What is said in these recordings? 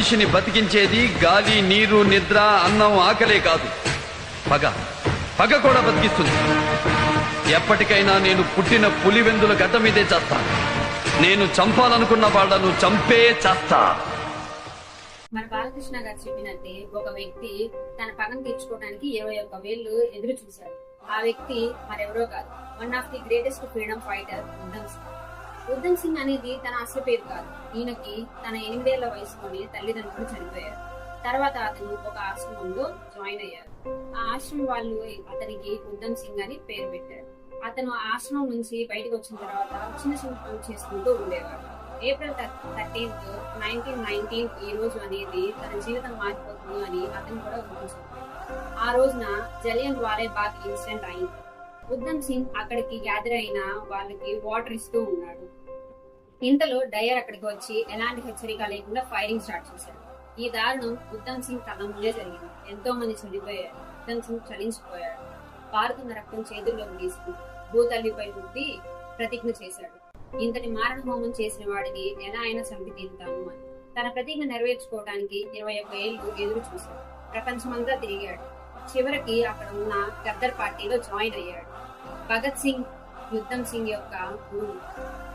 మనిషిని బతికించేది గాలి, నీరు, నిద్ర, అన్నం, ఆకలే కాదు, పగ. పగ కూడా బతికిస్తుంది. ఎప్పటికైనా నేను పుట్టిన పులివెందుల గడ్డ మీదే చేస్తా. నేను చంపాలనుకున్న వాళ్ళను చంపే చేస్తా. మన బాలకృష్ణ గారు చెప్పినట్టే ఒక వ్యక్తి తన పగను తీర్చుకోవడానికి 21 వేళ్లు ఎదురు చూశాడు. ఆ వ్యక్తి మరెవరో కాదు, one of the greatest freedom fighter Udham Singh. Udham Singh అనేది తన అసలు పేరు కాదు. ఈయనకి తన 8 ఏళ్ల వయసులోనే తల్లిదండ్రులు చనిపోయారు. తర్వాత అతను ఒక ఆశ్రమంలో జాయిన్ అయ్యారు. ఆ ఆశ్రమం వాళ్ళు అతనికి ఉధమ్ సింగ్ అని పేరు పెట్టారు. అతను ఆశ్రమం నుంచి బయటకు వచ్చిన తర్వాత చిన్న చిన్న పనులు చేసుకుంటూ ఉండేవాడు. ఏప్రిల్ 13th, 1919 ఈ రోజు అనేది తన జీవితం మారిపోతుంది అని అతను కూడా ఊహించాడు. ఆ రోజున జలియన్ వాలే బాగ్ ఇన్సిడెంట్ అయింది. ఉధమ్ సింగ్ అక్కడికి గ్యాదర్ అయిన వాళ్ళకి వాటర్ ఇస్తూ ఉన్నాడు. ఇంతలో డయర్ అక్కడికి వచ్చి ఎలాంటి హెచ్చరిక లేకుండా ఫైరింగ్ స్టార్ట్ చేశాడు. ఈ దారుణం ఉధమ్ సింగ్ కథ ముందే జరిగింది. ఎంతో మంది చనిపోయారు. ఉధమ్ సింగ్ చలించిపోయాడు. పారుతున్న రక్తం చేతుల్లోకి తీసుకుని భూతల్లిపై రుద్ది ప్రతిజ్ఞ చేశాడు. ఇంతటి మారణ హోమం చేసిన వాడిని ఎలా అయినా చంపి తీరుతాను అని. తన ప్రతిజ్ఞ నెరవేర్చుకోవడానికి 21 ఏళ్లు ఎదురు చూశాడు. ప్రపంచమంతా తిరిగాడు. చివరికి అక్కడ ఉన్న గద్దర్ పార్టీలో జాయిన్ అయ్యాడు. భగత్ సింగ్ ఉధమ్ సింగ్ యొక్క గురువు.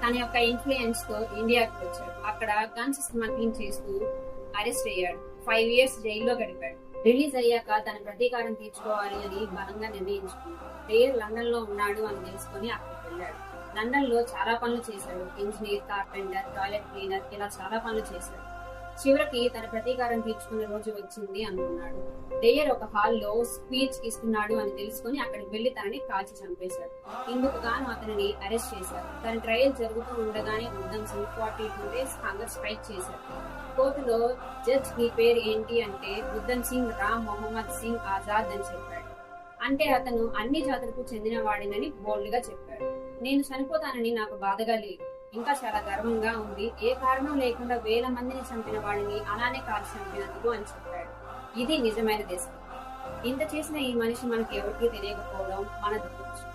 తన యొక్క ఇన్ఫ్లుయెన్స్ తో ఇండియాకి వచ్చాడు. అక్కడ గన్స్ స్మగ్లింగ్ చేస్తూ అరెస్ట్ అయ్యాడు. 5 years జైల్లో గడిపాడు. రిలీజ్ అయ్యాక తన ప్రతీకారం తీర్చుకోవాలి అని బలంగా నిర్ణయించుకున్నాడు. డేర్ లండన్ లో ఉన్నాడు అని తెలుసుకుని అక్కడికి వెళ్ళాడు. లండన్ లో చాలా పనులు చేశాడు. ఇంజనీర్, కార్పెంటర్, టాయిలెట్ క్లీనర్, ఇలా చాలా పనులు చేశాడు. చివరికి తన ప్రతీకారం తీర్చుకునే రోజు వచ్చింది అనుకున్నాడు. డేయర్ ఒక హాల్లో స్పీచ్ ఇస్తున్నాడు అని తెలుసుకుని అక్కడికి వెళ్లి తనని కాల్చి చంపేశాడు. ఇందుకు గాను అతనిని అరెస్ట్ చేశారు. తన ట్రయల్ జరుగుతూ ఉండగానే Udham Singh 42 days hunger strike చేశారు. కోర్టులో జడ్జ్ నీ పేరు ఏంటి అంటే ఉధమ్ సింగ్ రామ్ మొహమ్మద్ సింగ్ ఆజాద్ అని చెప్పాడు. అంటే అతను అన్ని జాతులకు చెందిన వాడినని బోల్డ్ గా చెప్పాడు. నేను చనిపోతానని నాకు బాధగా లేదు, ఇంకా చాలా గర్వంగా ఉంది. ఏ కారణం లేకుండా 1000 మందిని చంపిన వాడిని అలానే కాల్చి చంపినందుకు అని చెప్పాడు. ఇది నిజమైన దేశం. ఇంత చేసిన ఈ మనిషి మనకి ఎవరికీ తెలియకపోవడం మన దురదృష్టం.